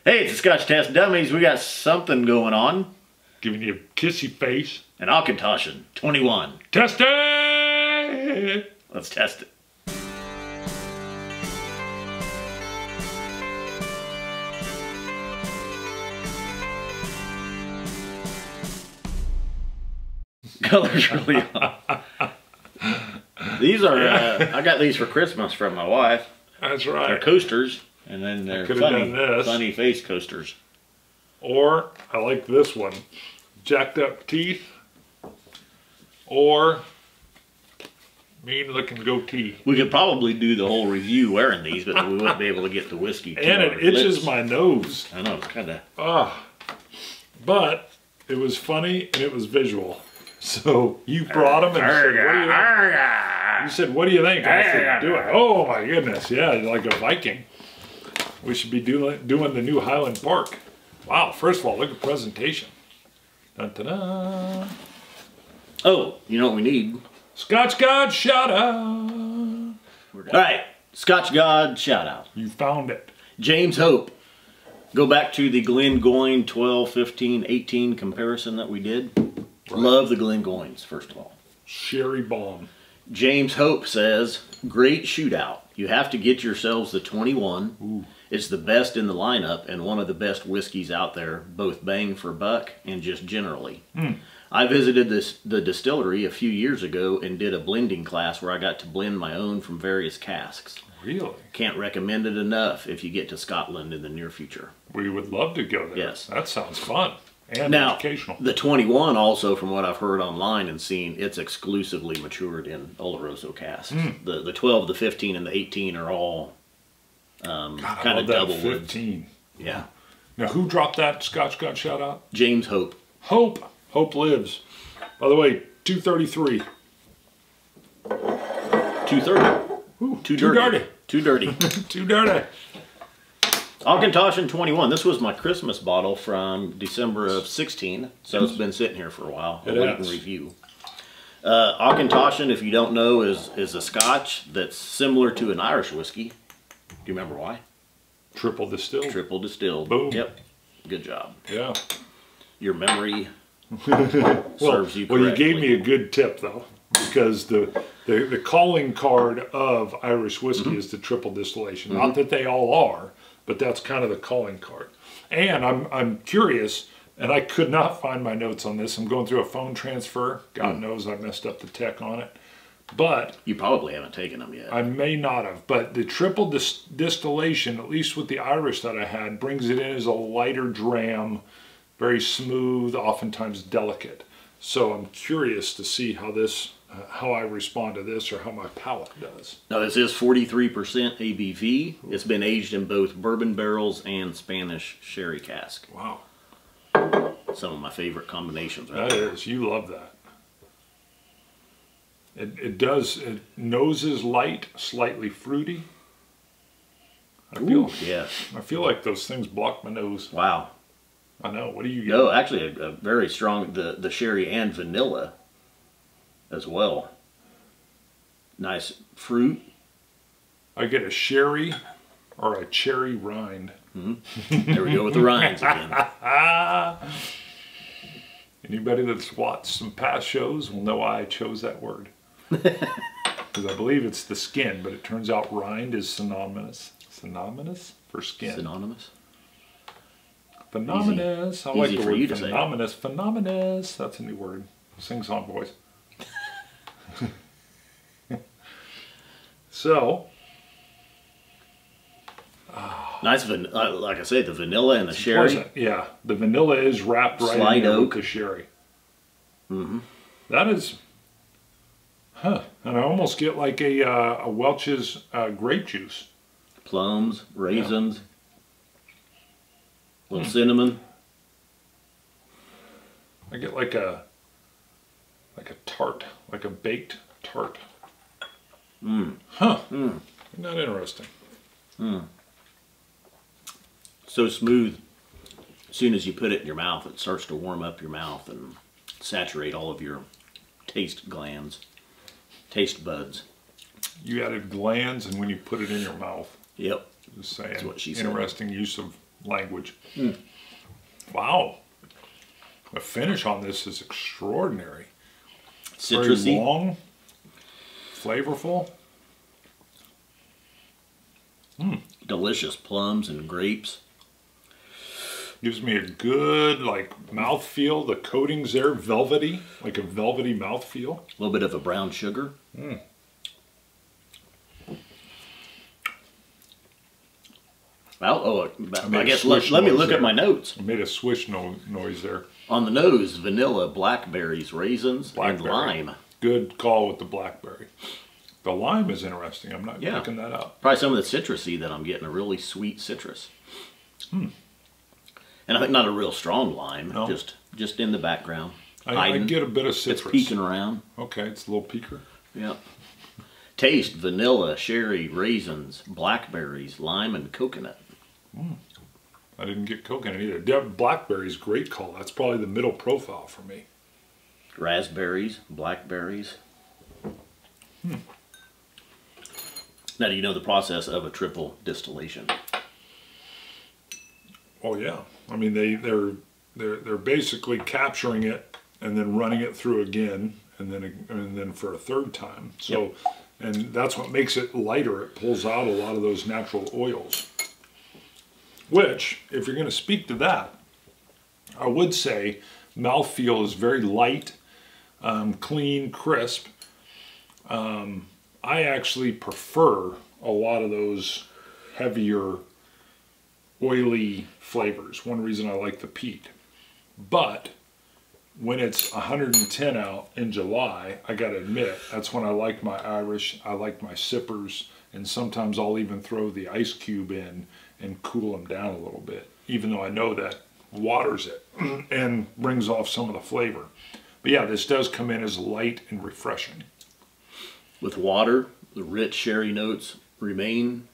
Hey, it's the Scotch Test Dummies. We got something going on. Giving you a kissy face. An Auchentoshan 21. Test it! Let's test it. Color's really on. These are, I got these for Christmas from my wife. That's right. They're coasters, and then they're funny face coasters. Or, I like this one, jacked up teeth, or mean looking goatee. We could probably do the whole review wearing these, but we wouldn't be able to get the whiskey. And it itches my nose. I know, it's kind of... But it was funny and it was visual. So you brought them and said, what do you think? You said, what do you think? I said, do it. Oh my goodness, yeah, you're like a Viking. We should be doing the new Highland Park. Wow, first of all, look at the presentation. Dun, dun, dun. Oh, you know what we need? Scotch God shout out. All right, Scotch God shout out. You found it. James Hope. Go back to the Glengoyne 12, 15, 18 comparison that we did. Right. Love the Glengoynes, first of all. Sherry bomb. James Hope says, great shootout. You have to get yourselves the 21. Ooh. It's the best in the lineup and one of the best whiskeys out there, both bang for buck and just generally. I visited the distillery a few years ago and did a blending class where I got to blend my own from various casks. Really? Can't recommend it enough if you get to Scotland in the near future. We would love to go there. Yes. That sounds fun and now, educational. The 21 also, from what I've heard online and seen, it's exclusively matured in Oloroso casks. The 12, the 15, and the 18 are all kind of double 15. Yeah. Now, who dropped that Scotch God shout out? James Hope. Hope. Hope lives. By the way, 233. 230. Ooh, too dirty. Too dirty. Too dirty. Auchentoshan 21. This was my Christmas bottle from December of 16, so it's been sitting here for a while. I'll wait and review. Auchentoshan, if you don't know, is a Scotch that's similar to an Irish whiskey. Do you remember why? Triple distilled. Triple distilled. Boom. Yep. Good job. Yeah. Your memory serves you correctly. Well, you gave me a good tip, though, because the calling card of Irish whiskey is the triple distillation. Not that they all are, but that's kind of the calling card. And I'm curious, and I could not find my notes on this. I'm going through a phone transfer. God knows I messed up the tech on it. But you probably haven't taken them yet. I may not have. But the triple distillation, at least with the Irish that I had, brings it in as a lighter dram, very smooth, oftentimes delicate. So I'm curious to see how this, how I respond to this, or how my palate does. Now this is 43% ABV. It's been aged in both bourbon barrels and Spanish sherry cask. Wow. Some of my favorite combinations. That is, you love that. It does, nose is light, slightly fruity. I feel like those things block my nose. Wow. I know, what do you get? No, actually a very strong, the sherry and vanilla as well. Nice fruit. I get a sherry or a cherry rind. There we go with the rinds again. Anybody that's watched some past shows will know why I chose that word. Because I believe it's the skin, but it turns out rind is synonymous. Synonymous for skin. Synonymous? Phenomenous. I like the word phenomenous. Phenomenous. That's a new word. Sing song, boys. So. Nice, like I say, the vanilla and the sherry. Pleasant. Yeah, the vanilla is wrapped right in with the sherry. That is, and I almost get like a Welch's grape juice. Plums, raisins, a little cinnamon. I get like a tart, like a baked tart. Isn't that interesting? So smooth. As soon as you put it in your mouth, it starts to warm up your mouth and saturate all of your taste glands, taste buds. You added glands, and when you put it in your mouth. Yep. Just saying. That's what she said. Interesting use of language. Wow. The finish on this is extraordinary. Citrusy. Very long, flavorful. Delicious plums and grapes. Gives me a good mouthfeel. The coating's there, velvety, like a velvety mouthfeel. A little bit of a brown sugar. I guess let me look at my notes. I made a swish noise there. On the nose, vanilla, blackberries, raisins, and lime. Good call with the blackberry. The lime is interesting. I'm not picking that up. Probably some of the citrusy that I'm getting, a really sweet citrus. And I think not a real strong lime, no. just in the background. I get a bit of citrus. It's peeking around. Okay, it's a little peeker. Yeah. Taste, vanilla, sherry, raisins, blackberries, lime, and coconut. I didn't get coconut either. Blackberries, great call. That's probably the middle profile for me. Raspberries, blackberries. Now, do you know the process of a triple distillation? Oh yeah, I mean they're basically capturing it and then running it through again and then for a third time. So, and that's what makes it lighter. It pulls out a lot of those natural oils. Which, if you're going to speak to that, I would say mouthfeel is very light, clean, crisp. I actually prefer a lot of those heavier, oily flavors. One reason I like the peat. But when it's 110 out in July, I gotta admit, that's when I like my Irish, I like my sippers, and sometimes I'll even throw the ice cube in and cool them down a little bit, even though I know that waters it and brings off some of the flavor. But yeah, this does come in as light and refreshing. With water, the rich sherry notes remain.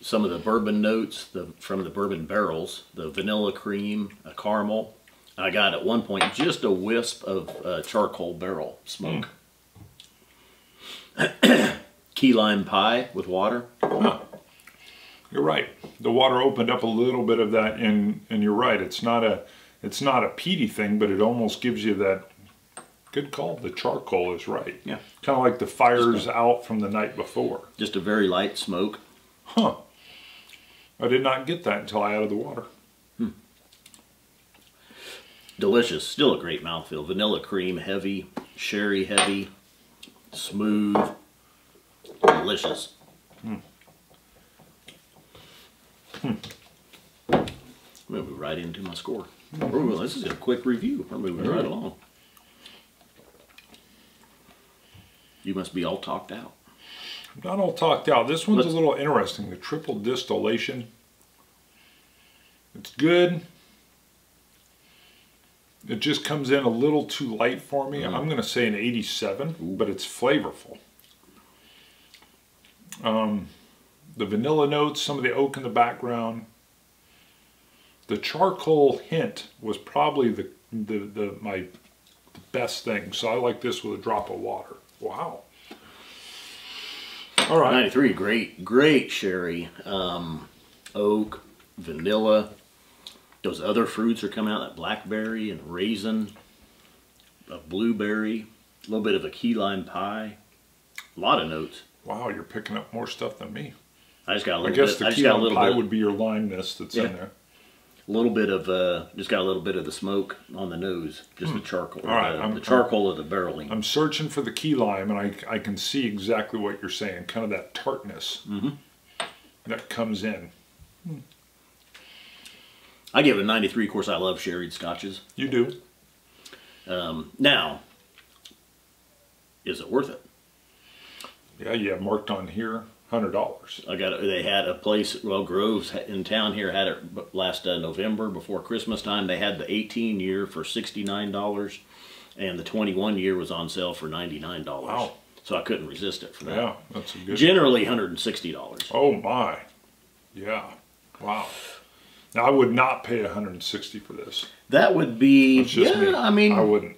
Some of the bourbon notes from the bourbon barrels, the vanilla cream, a caramel. I got at one point just a wisp of charcoal barrel smoke. Key lime pie with water. Huh. You're right. The water opened up a little bit of that, and you're right. It's not a peaty thing, but it almost gives you that. Good call. The charcoal is right. Yeah. Kind of like the fire's out from the night before. Just a very light smoke. Huh. I did not get that until I added the water. Delicious. Still a great mouthfeel. Vanilla cream heavy, sherry heavy, smooth, delicious. We'll move right into my score. Ooh, this is a quick review. We're moving right along. You must be all talked out. Not all talked out. This one's a little interesting. The triple distillation. It's good. It just comes in a little too light for me. I'm going to say an 87, but it's flavorful. The vanilla notes, some of the oak in the background. The charcoal hint was probably my best thing. So I like this with a drop of water. Wow. All right. 93, great sherry. Oak, vanilla. Those other fruits are coming out, that blackberry and raisin, a blueberry, a little bit of a key lime pie. A lot of notes. Wow, you're picking up more stuff than me. I just got a little bit. I guess the key lime pie would be your limeness that's in there. A little bit of, just got a little bit of the smoke on the nose, just the charcoal. All right, the charcoal of the barreling. I'm searching for the key lime, and I can see exactly what you're saying, kind of that tartness that comes in. I give it a 93. Of course, I love sherried scotches. You do. Now, is it worth it? Yeah, you have marked on here $100. I got it. They had a place, well, Groves in town here had it last November before Christmas time. They had the 18 year for $69, and the 21 year was on sale for $99. Wow. So I couldn't resist it for that. Yeah, that's a good. Generally $160. Oh my. Yeah. Wow. Now I would not pay $160 for this. That would be, yeah, me. I mean, I wouldn't.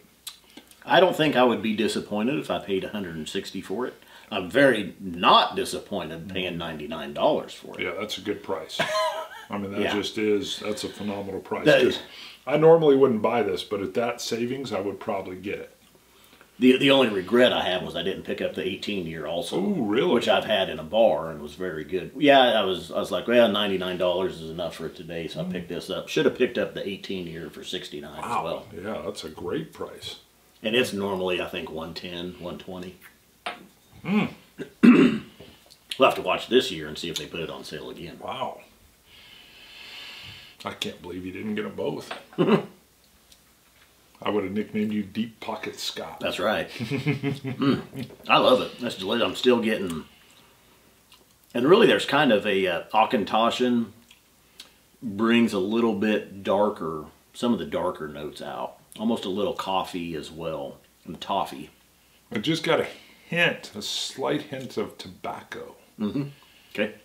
I don't think I would be disappointed if I paid $160 for it. I'm very not disappointed paying $99 for it. Yeah, that's a good price. I mean, that just is, that's a phenomenal price. I normally wouldn't buy this, but at that savings, I would probably get it. The only regret I have was I didn't pick up the 18-year also. Oh, really? Which I've had in a bar and was very good. Yeah, I was like, well, $99 is enough for today, so I picked this up. Should have picked up the 18-year for $69 as well. Yeah, that's a great price. And it's normally, I think, $110, $120. We'll have to watch this year and see if they put it on sale again. Wow. I can't believe you didn't get them both. I would have nicknamed you Deep Pocket Scott. That's right. I love it. That's delicious. I'm still getting... And really there's kind of a Auchentoshan brings a little bit darker, some of the darker notes out. Almost a little coffee as well, and toffee. I just got a hint, a slight hint of tobacco. Okay.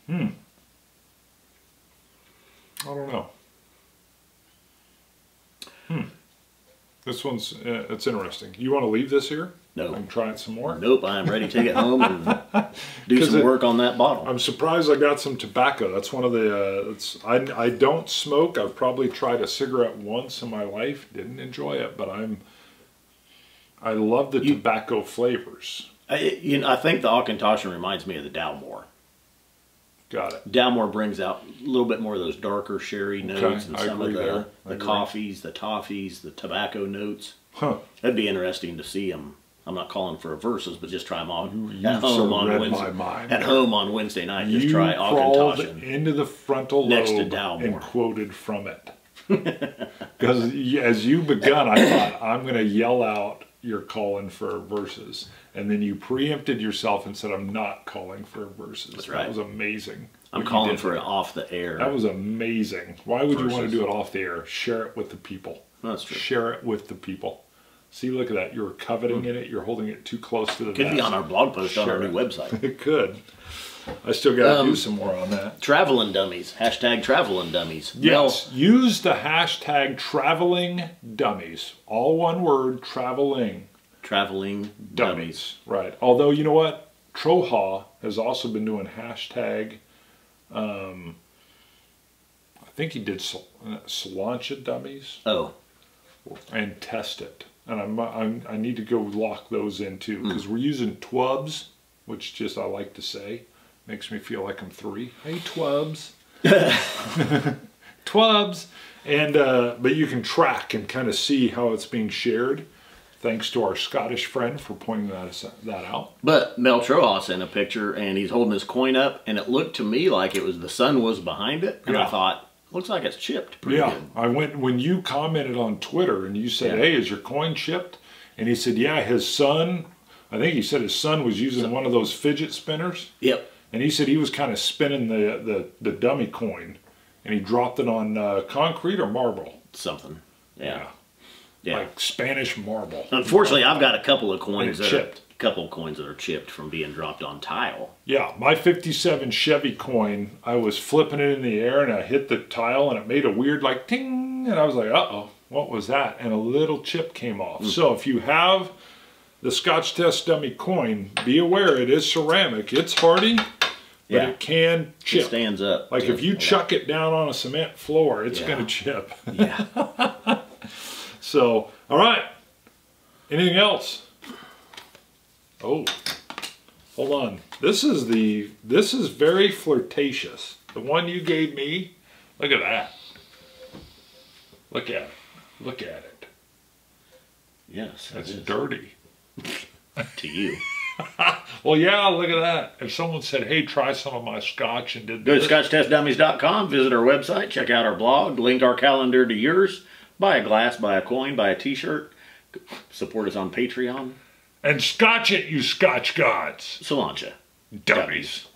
I don't know. This one's, it's interesting. You want to leave this here? No. And try it some more? Nope, I'm ready to take it home and do some work on that bottle. I'm surprised I got some tobacco. That's one of the, I don't smoke. I've probably tried a cigarette once in my life. Didn't enjoy it, but I love the tobacco flavors. I think the Auchentoshan reminds me of the Dalmore. Got it. Dalmore brings out a little bit more of those darker sherry notes and some of the coffees, the toffees, the tobacco notes. Huh. That'd be interesting to see them. I'm not calling for a versus, but just try them on at home on Wednesday. At home on Wednesday night, just try Auchentoshan. Into the frontal next lobe to Dalmore and quoted from it. Because as you begun, I thought I'm going to yell out, "You're calling for a versus," and then you preempted yourself and said, "I'm not calling for a versus." That's right. That was amazing. I'm calling for it off the air. That was amazing. Why would you want to do it off the air? Share it with the people. That's true. Share it with the people. See, look at that. You're coveting in it. You're holding it too close to the Could be on our blog post on our new website. It could. I still got to do some more on that. Traveling Dummies. Hashtag Traveling Dummies. Yes. Use the hashtag Traveling Dummies. All one word, traveling. Traveling Dummies. Right. Although, you know what? Troha has also been doing hashtag, I think he did Cilantro Dummies. Oh. And test it. And I need to go lock those in too, because we're using twubs, which just I like to say. Makes me feel like I'm 3. Hey, twubs. Twubs. And, but you can track and kind of see how it's being shared. Thanks to our Scottish friend for pointing that out. But Mel Troha sent a picture, and he's holding his coin up, and it looked to me like it was the sun was behind it. And I thought, looks like it's chipped pretty good. I went, when you commented on Twitter, and you said, hey, is your coin chipped? And he said, yeah, his son, I think he said his son was using one of those fidget spinners. Yep. And he said he was kind of spinning the dummy coin, and he dropped it on concrete or marble. Something. Yeah. Like Spanish marble. Unfortunately, I've got a couple of coins that are chipped from being dropped on tile. Yeah, my 57 Chevy coin, I was flipping it in the air and I hit the tile and it made a weird like ting, and I was like, uh-oh, what was that? And a little chip came off. So if you have the Scotch Test Dummy coin, be aware it is ceramic. It's hardy, but it can chip. It stands up. Like if you chuck it down on a cement floor, it's going to chip. Yeah. So, all right. Anything else? Oh, hold on. This is very flirtatious. The one you gave me, look at that. Look at it. Look at it. Yes. That's dirty. To you. Well, yeah, look at that. If someone said, hey, try some of my scotch and did this. Go to ScotchTestDummies.com, visit our website, check out our blog, link our calendar to yours. Buy a glass, buy a coin, buy a t-shirt. Support us on Patreon. And scotch it, you scotch gods. Cilantro Dummies.